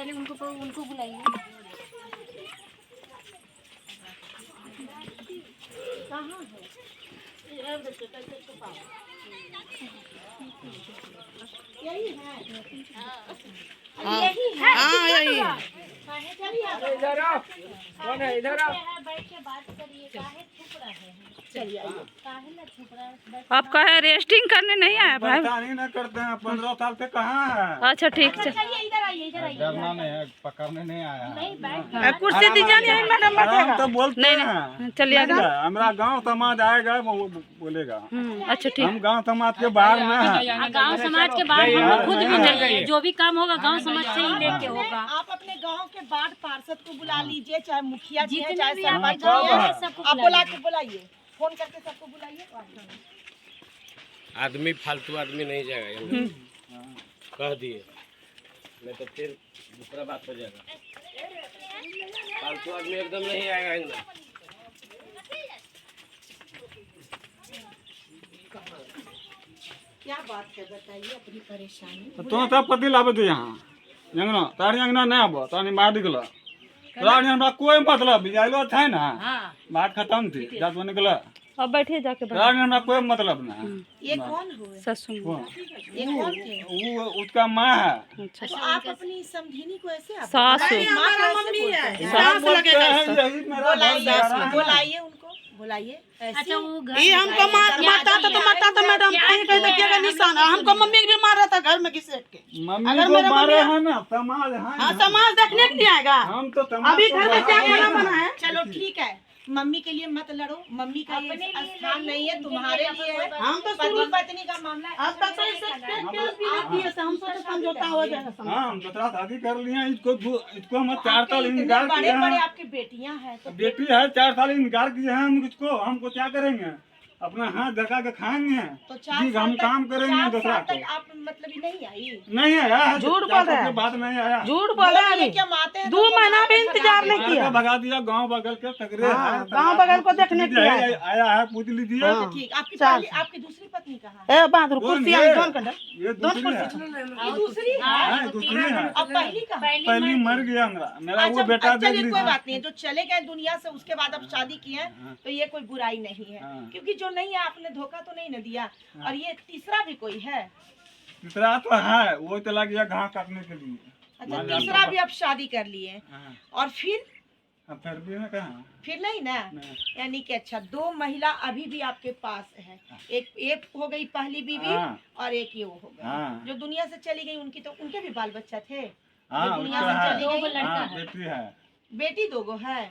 पहले उनको बुलाइए। कहाँ है? यही है। यही है। यही है। इधर आओ, कौन है? इधर आओ, बैठ के बात करिए। काहे छुप रहे हैं? चलिए आइए। काहे ना छुप रहे हैं? आप कहे रेस्टिंग करने नहीं आए भाई? नहीं ना करते हैं, 15 साल से कहाँ है। अच्छा ठीक है, चलिए इधर आइए, इधर आइए। डरना नहीं है, पकड़ने नहीं आया है। नहीं बैठ कुर्सी दीजिए, मैडम हम तो बोलते नहीं हैं। नहीं, चलिए आगे। हमारा गांव समाज आएगा वो बोलेगा। अच्छा ठीक। हम गांव समाज के बाहर में हैं। गांव समाज के बाहर हम लोग खुद भी नहीं है। जो भी काम होगा गांव समाज से ही लेके होगा। आप अपने गांव के वार्ड पार्षद को बुला लीजिए, चाहे मुखिया जी है, चाहे भी सरपंच गाँव जी है, है, सबको आप बुला के बुलाइए, फोन करके सबको बुलाइए। आदमी फालतू आदमी नहीं जाएगा, कह दिए, नहीं तो फिर दूसरा बात हो जाएगा। फालतू आदमी एकदम नहीं आएगा इधर। क्या बात है बताइए अपनी परेशानी। तो सब पति लावे थे यहाँ जंगना तारी अंगना नहीं आबो तानी मार दिखला तारी हमरा कोई मतलब बिजाइलो था ना। बात खत्म थी जात बने गला। अब बैठिए जाके तारी हमरा कोई मतलब ना। ये कौन हुए? ससुर। ये कौन थे? वो उसका माँ है। अच्छा तो आप अपनी समधिनी को ऐसे आप सास माँ कैसे बोलते हैं? सास लगेगा यही मेरा बुलाइए उनको, बुलाइए। अच्छा वो घर ये हमको मारता तो मैडम कहीं कहीं देखिएगा निशान। हमको मम्मी भी मार रहा था घर में घिसेट के। मम्मी को मारे हैं ना समाज है। हाँ समाज देखने के लिए आएगा। हम तो समाज अभी घर में क्या खाना बना है? चलो ठीक है, मम्मी के लिए मत लड़ो, मम्मी का ये स्थान नहीं है, तुम्हारे लिए है। हम तो पति पत्नी का मामला है। अब तक तो इससे केस भी नहीं किए, हम सोचे समझौता हो जाएगा। हाँ हम दूसरा शादी कर लिए इसको हम 4 साल इतने इनकार बड़े किए बड़े हैं। आपकी बेटियां हैं तो बेटी है 4 साल इनकार किए हैं हम इसको। हमको क्या करेंगे? अपना हाथ धका के खाएंगे। तो 4 जी हम काम करेंगे 4 दूसरा साल को। तक आप मतलब ही नहीं आई? नहीं आया है, झूठ 4 बोल रहा साल है। के बाद नहीं आया। झूठ बोला ये अभी। क्या माते हैं? 2 महीना भी इंतजार नहीं मार किया। के भगा दिया गांव बगल के तगड़े है। गांव बगल को देखने के लिए आया। आया है पूछ लीजिए। ठीक, आपकी दूसरी पत्नी कहाँ है? ए बहादुर कुर्सी आई दोन कंडा। ये दूसरी है। ये दूसरी है। हाँ, दूसरी है। अब पहली कहाँ? पहली मर गया मेरा वो बेटा अच्छा, देख चलिए कोई लीजिए। बात नहीं है, जो चले गए दुनिया से उसके बाद अब शादी की है तो ये कोई बुराई नहीं है, क्योंकि जो नहीं है आपने धोखा तो नहीं न दिया। और ये तीसरा भी कोई है? तीसरा तो है, वो चला गया घास काटने के लिए। अच्छा, तीसरा भी अब शादी कर लिए हाँ। और फिर फिर भी ना कहाँ फिर नहीं ना? यानी कि अच्छा 2 महिला अभी भी आपके पास है। एक हो गई पहली बीवी और एक ये वो हो गई जो दुनिया से चली गई। उनके भी बाल बच्चा थे जो दुनिया से चली गई? बेटी है। बेटी 2 है।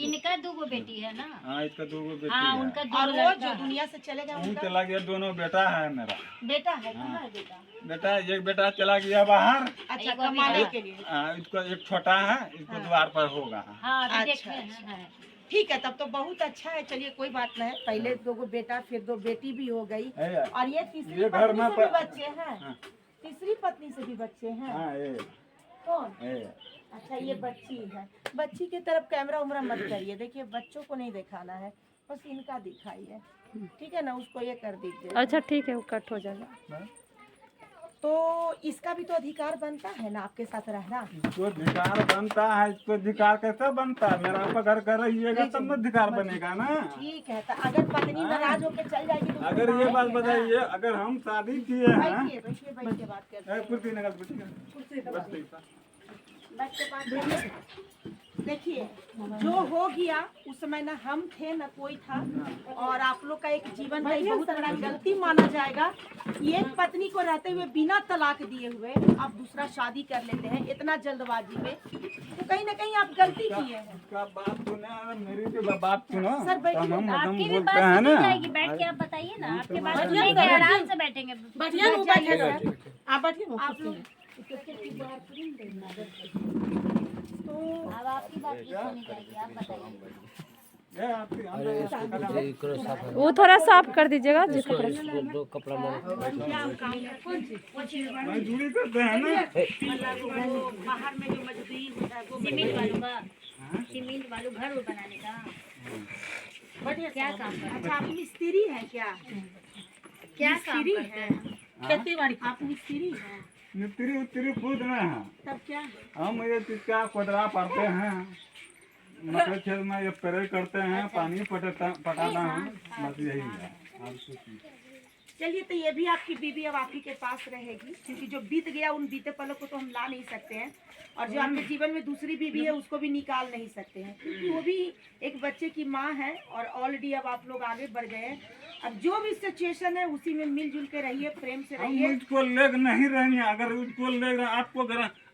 इनका 2 बेटी है ना? हाँ इसका 2 बेटी हाँ है। उनका और वो जो दुनिया से चले गए वो उनका चला गया, दोनों बेटा है मेरा। बेटा है? कहाँ है बेटा? बेटा एक बेटा चला गया बाहर। अच्छा, कमाने के लिए। इसको एक छोटा है, इसको द्वार पर होगा। हाँ अभी अच्छा, देखे हैं। ठीक है, तब तो बहुत अच्छा है। चलिए कोई बात नहीं, पहले 2 बेटा फिर 2 बेटी भी हो गई। है। और ये तीसरी ये घर पत्नी में से भी प- बच्चे हैं? तीसरी पत्नी से भी बच्चे हैं? हाँ ये कौन? ये। अच्छा, ये बच्ची है। बच्ची की तरफ कैमरा उमरा मत करिए, देखिए बच्चों को नहीं दिखाना है, बस इनका दिखाइए, ठीक है ना? उसको ये कर दीजिए। अच्छा ठीक है, वो कट हो जाएगा। तो इसका भी तो अधिकार बनता है ना आपके साथ रहना? इसको अधिकार बनता है। इसको अधिकार कैसे बनता है? मेरा पकड़ कर रहिएगा तब न अधिकार बनेगा ना। ठीक है, तो अगर पत्नी नाराज होकर चल जाएगी तो अगर ये बात बताइए, अगर हम शादी किए हैं। बैठिए बैठिए बैठ के बात करते हैं। कुर्सी निकाल, कुर्सी निकाल। बस ठीक है। बैठ के बात करिए। देखिए, जो हो गया उस समय ना हम थे ना कोई था, और आप लोग का एक जीवन का बहुत बड़ा गलती माना जाएगा। एक पत्नी को रहते हुए बिना तलाक दिए हुए आप दूसरा शादी कर लेते हैं इतना जल्दबाजी में, तो कहीं ना कहीं आप गलती किए हैं। उसका बात सुने, मेरी भी बात सुनो। सर, बैठिए। तो हम आपकी भी बोलते बात हैं सुनी ना। जाएगी, बैठ के आप बताइए ना। आपके बात सुनेंगे, आराम से बैठेंगे। आप बैठिए। आप लोग तो अब आपकी बात भी सुनी जाएगी, आप बताइए। ये आपकी- वो थोड़ा साफ कर दीजिएगा जी कपड़ा। कपड़ा मजदूरी करते हैं ना। बाहर में जो मजदूरी होता है वो सीमेंट वालों का, सीमेंट वालों घर बनाने का क्या काम करते हैं? अच्छा, आप मिस्त्री हैं क्या? क्या काम मिस्त्री करते है? हैं? खेती बाड़ी आप मिस्त्री हैं? नित्री उत्री पूछ रहे हैं। तब क्या? हम ये टिक्का कोदरा पड़ते हैं, मकई खेत में ये पेरे करते हैं, पानी पटाना है, बस यही है। और कुछ नहीं। चलिए, तो ये भी आपकी बीवी अब आप ही के पास रहेगी, क्योंकि जो बीत गया उन बीते पलों को तो हम ला नहीं सकते हैं, और जो आपके जीवन में दूसरी बीवी है उसको भी निकाल नहीं सकते हैं, क्योंकि वो भी एक बच्चे की माँ है, और ऑलरेडी अब आप लोग आगे बढ़ गए हैं। अब जो भी सिचुएशन है उसी में मिलजुल के रहिए, प्रेम से हम रहिए। उसको लेग नहीं रहेंगे, अगर उसको लेग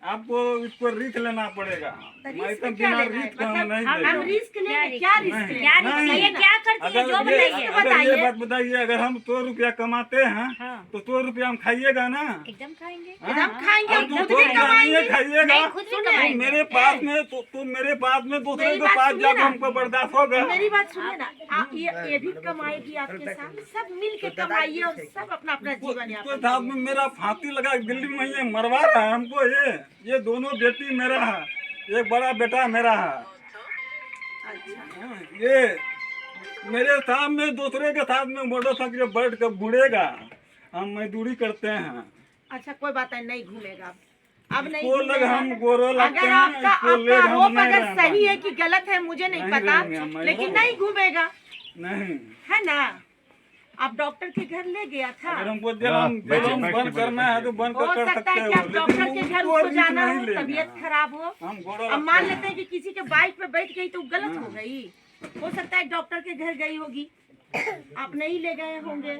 आपको इसको रिस्क लेना पड़ेगा। मैं तो बिना रिस्क का हम नहीं हम लेंगे। रिस्क लेंगे, क्या रिस्क? नहीं, क्या रिस्क है? ये क्या करती है जो बताइए। अगर ये बात बताइए, अगर हम 100 रुपया कमाते हैं तो 100 रुपया हम खाइएगा ना? एकदम खाएंगे। एकदम खाएंगे, हम हम तो खुद भी कमाएंगे। खाइएगा। नहीं, खुद भी तो कमाएंगे। मेरे पास में तो मेरे पास में दूसरे मेरी के बात पास सुनिए जाकर ना। हमको बर्दाश्त होगा। मेरी बात सुनिए ना, आप ये भी कमाएगी आपके साथ, सब मिल के कमाइए और सब अपना अपना जीवन उसके यापन साथ में मेरा फांसी लगा दिल्ली में ये मरवा रहा है हमको। ये दोनों बेटी मेरा है, एक बड़ा बेटा मेरा है। ये मेरे साथ में दूसरे के साथ में मोटरसाइकिल बैठ कर बुड़ेगा, हम मजदूरी करते हैं। अच्छा, कोई बात नहीं घूमेगा अब नहीं इसको लग हम घूमेगा। गोरो लगते अगर हैं, आपका इसको लेग हम आरोप नहीं अगर रहना सही है है। कि गलत है मुझे नहीं नहीं पता, रहेंगे हम, लेकिन नहीं नहीं घूमेगा, नहीं। है ना? आप डॉक्टर के घर ले गया था, अगर हमको जब हम बंद करना है तो बंद हो कर सकता सकते है हो, कि आप डॉक्टर लेकिन के घर उसको उसको रिस्क जाना नहीं हो, लेना। तबीयत खराब हो। हम गोरो अब मान लगते लेते हैं कि किसी के बाइक पे बैठ गई तो गलत हो गई, हो सकता है डॉक्टर के घर गई होगी, आप नहीं ले गए होंगे।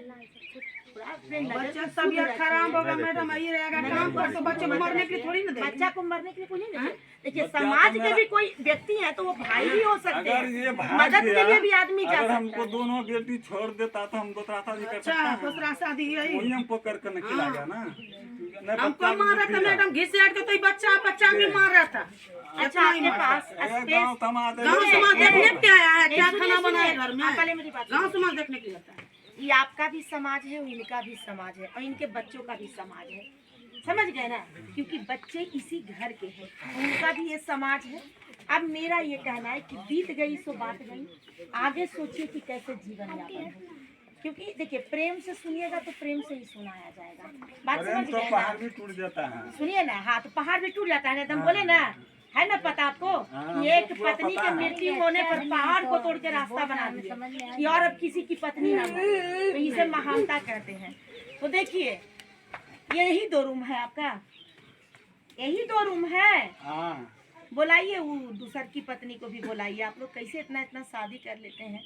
बच्चा तबीयत खराब होगा मैडम, यही रहेगा काम पर, तो बच्चे को मरने के लिए थोड़ी ना देंगे। बच्चा को मरने के लिए कोई नहीं देते। देखिए, समाज के भी कोई व्यक्ति है तो वो भाई भी हो सकते अगर ये हैं, भाग मदद के गया, लिए भी आदमी जा अगर सकता हमको है। दोनों बेटी छोड़ देता तो हम दूसरा शादी कर सकते अच्छा, हैं। दूसरा शादी यही वही हमको कर कर खिला गया ना। नहीं, हमको बच्चा मार रहा था मैडम, घिसियाट के, तो ये बच्चा भी मार रहा था। अच्छा, आपके पास गाँव स्पेस, समाज गाँव समाज देखने के आया है, क्या सुनिए, खाना बनाए सुनिए, घर में? आप पहले मेरी बात गाँव समाज देखने के लिए आता है। ये आपका भी समाज है, इनका भी समाज है, और इनके बच्चों का भी समाज है, समझ गए ना? क्योंकि बच्चे इसी घर के हैं, उनका भी ये समाज है। अब मेरा ये कहना है कि बीत गई सो बात गई, आगे सोचिए कि कैसे जीवन यापन हो, क्योंकि देखिए, प्रेम से सुनिएगा तो प्रेम से ही सुनाया जाएगा। बात प्रेम समझ तो गए पहाड़ ना? भी टूट जाता है। सुनिए ना, हाँ, तो पहाड़ भी टूट जाता है ना, एकदम बोले ना, है ना पता आपको कि एक पत्नी के मृत्यु होने पर पहाड़ को तोड़ के रास्ता बना दिए कि और अब किसी की पत्नी ना हो, तो इसे महानता कहते हैं। तो देखिए, यही 2 रूम है आपका, यही 2 रूम है। हाँ, बुलाइए वो दूसर की पत्नी को भी बुलाइए। आप लोग कैसे इतना इतना शादी कर लेते हैं?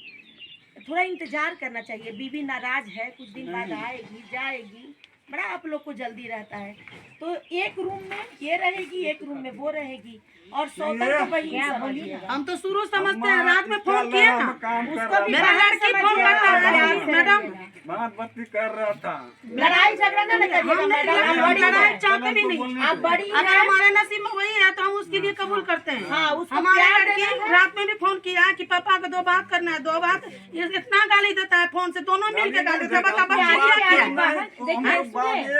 थोड़ा इंतजार करना चाहिए। बीवी नाराज है, कुछ दिन बाद आएगी जाएगी, बड़ा आप लोग को जल्दी रहता है। तो एक रूम में ये रहेगी, एक रूम में वो रहेगी, और सौतन को वही समझिए। हम तो शुरू समझते हैं, रात में फोन किए ना, उसको भी मेरा लड़की फोन करता है मैडम, बात बत्ती कर रहा था। लड़ाई झगड़ा ना करिएगा मैडम, आप बड़ी लड़ाई हैं। चाहते भी नहीं। आप बड़ी अगर हैं। हमारे नसीब में वही है तो हम उसके लिए कबूल करते हैं। हाँ, उसको हमारे प्यार लड़की देना है। रात में भी फोन किया कि पापा को 2 बात करना है, 2 बात, ये इतना गाली देता है फोन से, दोनों मिल के गाली देता है। बता बच्चे क्या किया?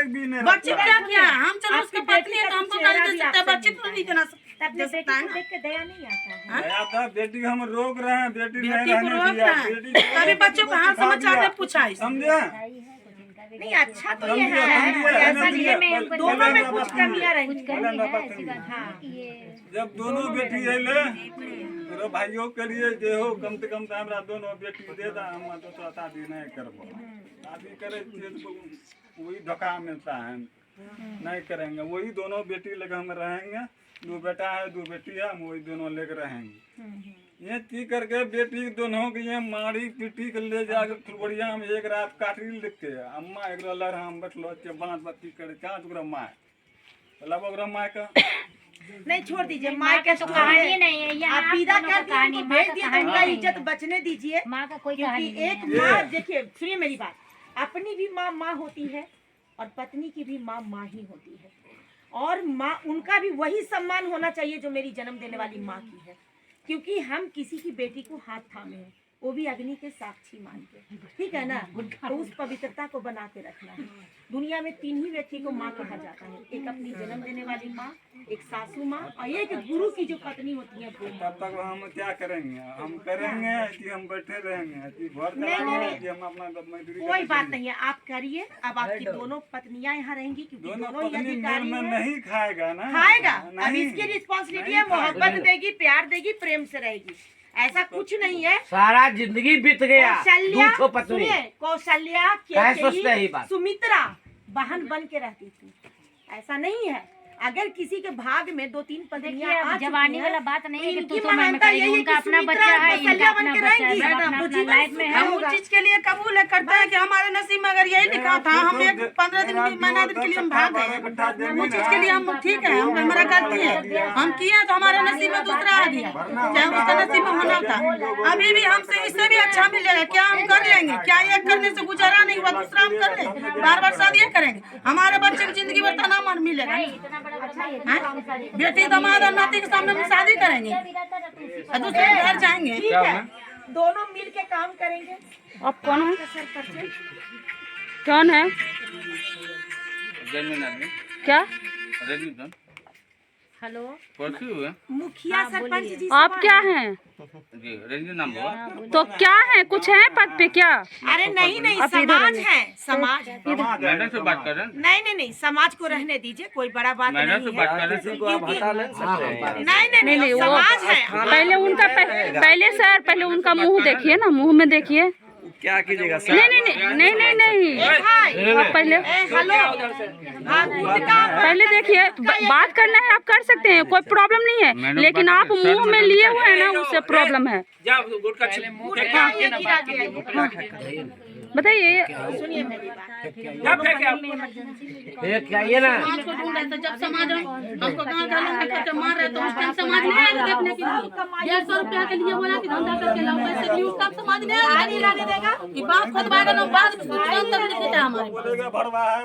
एक भी नहीं बच्चे क्या किया? हम चलो उसकी पत्नी है तो हमको गाली दे सकते हैं, बच्चे तो नहीं देना तब दे बेटी सकता है को ना। देख के दया नहीं आता है। नया था, बेटी को हम रोक रहे हैं, बेटी नहीं बेटी को रहने रोक दिया, रहा है, बेटी को तभी बच्चों को हाल समाचार में पूछा है। समझे? नहीं, अच्छा तो ये समझिए, है, समझिए, ऐसा समझिए, नहीं है, पहले- दोनों पहले में बात कुछ सुनिए। कमियां रही। पहले बात सुनिए। हाँ, जब दोनों बेटी अले तो भाइयों के लिए जे हो कम से कम हमरा दोनों बेटी दे दा, हम तो शादी नहीं करबो। शादी करे तो वही धोखा मिलता है, नहीं करेंगे। वही दोनों बेटी लेकर हम रहेंगे, 2 बेटा है 2 बेटी है, हम वही दोनों लेकर रहेंगे। ये ती करके बेटी दोनों के ये मारी पीटी के ले जाके फुलबड़िया में एक रात काटी लिख के अम्मा एक लड़ हम बैठलो के बांध बत्ती करे क्या ओकरा माय मतलब ओकरा माय का नहीं, छोड़ दीजिए, माँ का तो कहानी नहीं है, यहाँ आप विदा दोनों कर का दिए, कहानी, उनको माँ भेज का दिए, तो कहानी उनका नहीं इज्जत है। बचने दीजिए। माँ का कोई क्योंकि कहानी नहीं है। एक माँ, देखिए सुनिए मेरी बात, अपनी भी माँ माँ होती है और पत्नी की भी माँ माँ ही होती है, और माँ उनका भी वही सम्मान होना चाहिए जो मेरी जन्म देने वाली माँ की है। क्योंकि हम किसी की बेटी को हाथ थामे हैं, वो भी अग्नि के साक्षी मान के, ठीक है ना? तो उस पवित्रता को बना के रखना है। दुनिया में 3 ही व्यक्ति को माँ कहा जाता है, एक अपनी जन्म देने वाली माँ, एक सासू माँ और एक गुरु की जो पत्नी होती है वो। तब तक हम क्या करेंगे? हम करेंगे कि हम बैठे रहेंगे कि घर नहीं, चलाएंगे नहीं। कि हम अपना मजदूरी कोई करके बात चलेंगे? नहीं है, आप करिए। अब आपकी दोनों पत्नियां यहाँ रहेंगी क्योंकि दोनों दोनों ही पत्नी मेल अधिकारी में हैं। नहीं खाएगा ना, खाएगा। अब नहीं, इसकी रिस्पॉन्सिबिलिटी नहीं है, मोहब्बत खाएगा। देगी, प्यार देगी, प्रेम से रहेगी। ऐसा कुछ नहीं है। सारा जिंदगी बीत गया, कौशल्या, दूठो पत्नी। सुनिए, कौशल्या काहे सोचते हैं ये बात? सुमित्रा बहन बन के रहती थी। ऐसा नहीं है, अगर किसी के भाग में 2-3 पत्नियां आ चुकी जवानी हैं, वाला बात नहीं है कि इनकी तू तो मैं महानता करेगी, यही है उनका कि अपना सुमित्रा बच्चा है, कौशल्या इनका बन अपना के बच्चा है, रहेंगी। सब अपना वो अपना जीवन लाइफ में है। हम उस चीज के लिए कबूल है करते हैं कि हमारे नसीब में अगर यही लिखा था, हम एक 15 दिन की महीना दिन के लिए हम भाग गए, वो चीज के लिए हम ठीक है, हम हमारा गलती है, हम किए तो हमारे नसीब में दूसरा आ गया, चाहे उसके नसीब में होना था। अभी भी हमसे इससे भी अच्छा मिलेगा, क्या हम कर लेंगे? क्या एक करने से गुजारा नहीं हुआ, दूसरा हम कर लेंगे, बार बार शादी करेंगे, हमारे बच्चे की जिंदगी भर तना मन मिलेगा। हैं? बेटी दामाद और नाती के सामने हम शादी करेंगे और दूसरे के घर जाएंगे। ठीक है, दोनों मिल के काम करेंगे। आप कौन है? सर परिचय कौन है? क्या हेलो, मुखिया सरपंच जी आप क्या हैं? तो क्या है, कुछ है पद पे क्या? अरे नहीं नहीं, समाज है, समाज। मैडम से बात कर रहे हैं। नहीं, समाज को रहने दीजिए, कोई बड़ा बात नहीं है। नहीं, नहीं, वो समाज है। पहले उनका पहले सर पहले उनका मुंह देखिए ना, मुंह में देखिए। क्या कीजिएगा सर? नहीं आप पहले हेलो, हाँ, उनका पहले देखिए, बात करना है आप कर सकते हैं, कोई प्रॉब्लम नहीं है, लेकिन आप मुंह में लिए हुए हैं ना, उससे प्रॉब्लम है। गुटखा ये गिरा गया। बताइए। सुनिए मेरी बात। क्या ये ना समाज को ढूंढ रहे थे, जब समाज हमको गाँव घर में करके मार रहे तो उस टाइम समाज नहीं आया देखने के लिए। 150 रुपया के लिए बोला कि धंधा करके लाओ, पैसे लिए, उस टाइम समाज नहीं आया नहीं लाने देगा कि बाप खुदवाएगा ना, बाद में तुरंत तक लिख देता है हमारे। बोलेगा भरवा है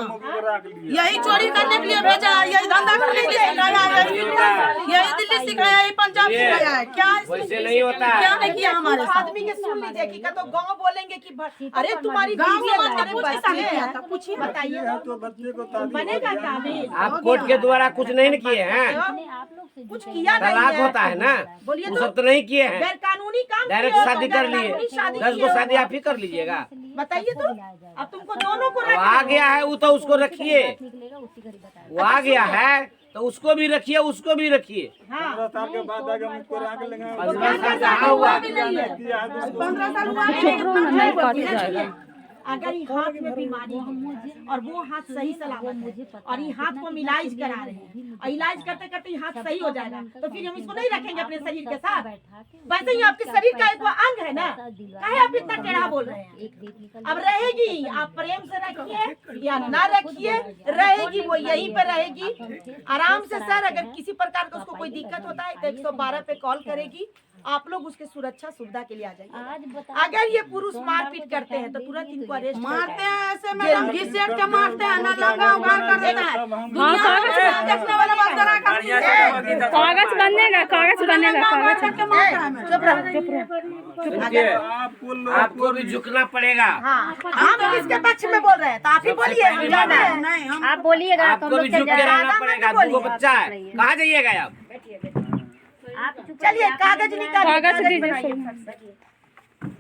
मुख को रख लिए। यही चोरी करने के लिए भेजा है, यही धंधा करने के लिए सिखाया है, यही दिल्ली सिखाया है, पंजाब सिखाया है। क्या वैसे नहीं होता है। क्या नहीं किया हमारे साथ? आदमी के सुन लीजिए कि तो गाँव बोलेंगे कि अरे तुम्हारी गाँव बीवी है, समाज का तुम्हारे कुछ बच्चे नहीं किया हैं, था, कुछ ही बताइए तो बच्चे को तालीम बनेगा काबिल? आप कोर्ट के द्वारा कुछ नहीं न किए हैं। कुछ किया नहीं तलाक है। होता है ना, बोलिए वो तो। सब तो नहीं किए हैं। गैर कानूनी काम डायरेक्ट किए हो, शादी कर लिए, गैरकानूनी शादी 10 किए को हो। शादी आप ही कर लीजिएगा। बताइए तो, अब तुमको दोनों को वो रख आ गया है, वो तो उसको रखिए। वो आ गया है तो उसको भी रखिए, उसको भी रखिए। 15 साल के बाद आगे मुझ को रख लेंगे। 15 साल कहाँ हुआ? 15 साल हुआ नहीं काट जाएगा। अगर ये हाथ में बीमारी है और वो हाथ सही सलामत है और ये हाथ को हम इलाज करा रहे हैं और इलाज करते करते ये हाथ सही हो जाएगा, तो फिर हम इसको नहीं रखेंगे अपने शरीर के साथ। वैसे ही आपके शरीर का एक वो अंग है ना, काहे आप इतना टेढ़ा बोल रहे हैं? अब रहेगी, आप प्रेम से रखिए या ना रखिए, रहेगी वो यहीं पे रहेगी आराम से। सर अगर किसी प्रकार का उसको कोई दिक्कत होता है तो 112 पे कॉल करेगी, आप लोग उसके सुरक्षा सुविधा के लिए आ जाइए। अगर ये पुरुष मारपीट करते हैं तो तुरंत इनको अरेस्ट मारते हैं ऐसे मैडम, घिसेट के मारते हैं ना, लंगा उगार कर देता है। दुनिया में देखने वाला बात करा कागज बनेगा, कागज बनेगा, कागज करके मारता है। आपको भी झुकना पड़ेगा। हाँ, हम किसके पक्ष में बोल रहे हैं? तो आप ही बोलिए। नहीं हम आप बोलिएगा तो आपको भी झुक के रहना पड़ेगा। 2 बच्चा है, कहाँ जाइएगा आप? चलिए कागज निकालिए, कागज कागज दीजिए। बनाइए।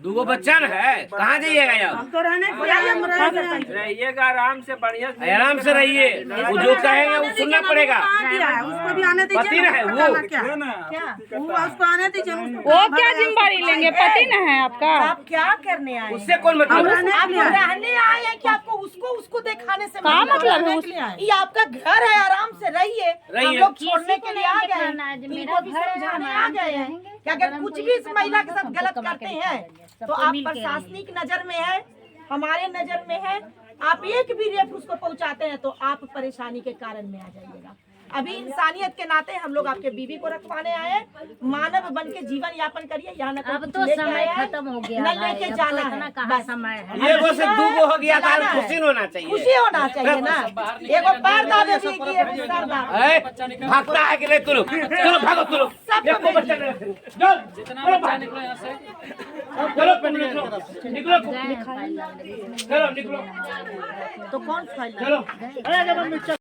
2 बच्चा न है, कहाँ जाइएगा आप? हम तो रहने को आए, हम रह गए। रहिएगा आराम से, बढ़िया से। आराम से रहिए, वो जो कहेंगे वो सुनना पड़ेगा। कहाँ गया है? उसको भी आने दीजिए। पति न है वो। क्या वो उसको आने दीजिए। वो क्या जिम्मेदारी लेंगे? पति न है आपका? आप क्या करने आए? उससे कौन मतलब है? आप रहने आए हैं कि आपको उसको दिखाने से क्या मतलब है? ये आपका घर है, आराम से रहिए। हम लोग छोड़ने के लिए आ गए हैं, इनको भी समझाने आ गए हैं कि अगर कुछ भी इस महिला के साथ गलत करते हैं तो आप प्रशासनिक नजर में है, हमारे नजर में है। आप एक भी रेप उसको पहुंचाते हैं तो आप परेशानी के कारण में आ जाइएगा। अभी इंसानियत के नाते हम लोग आपके बीवी को रखवाने आए हैं, मानव बन के जीवन यापन करिए। यहाँ अब तो समय खत्म हो गया न लेके जाना है, कहाँ बस। समय है? ये वो से 2 हो गया था, खुशी होना चाहिए। खुशी होना चाहिए ना। एगो पैर दाबे भी कि एगो सर दाबे। ए, भागता है कि नहीं? तुम लोग चलो, भागो तुम लोग। सबको एक बच्चा नहीं रखेंगे। चलो निकलो यहाँ से। चलो निकलो, चलो निकलो। तो कौन फाइल? चलो।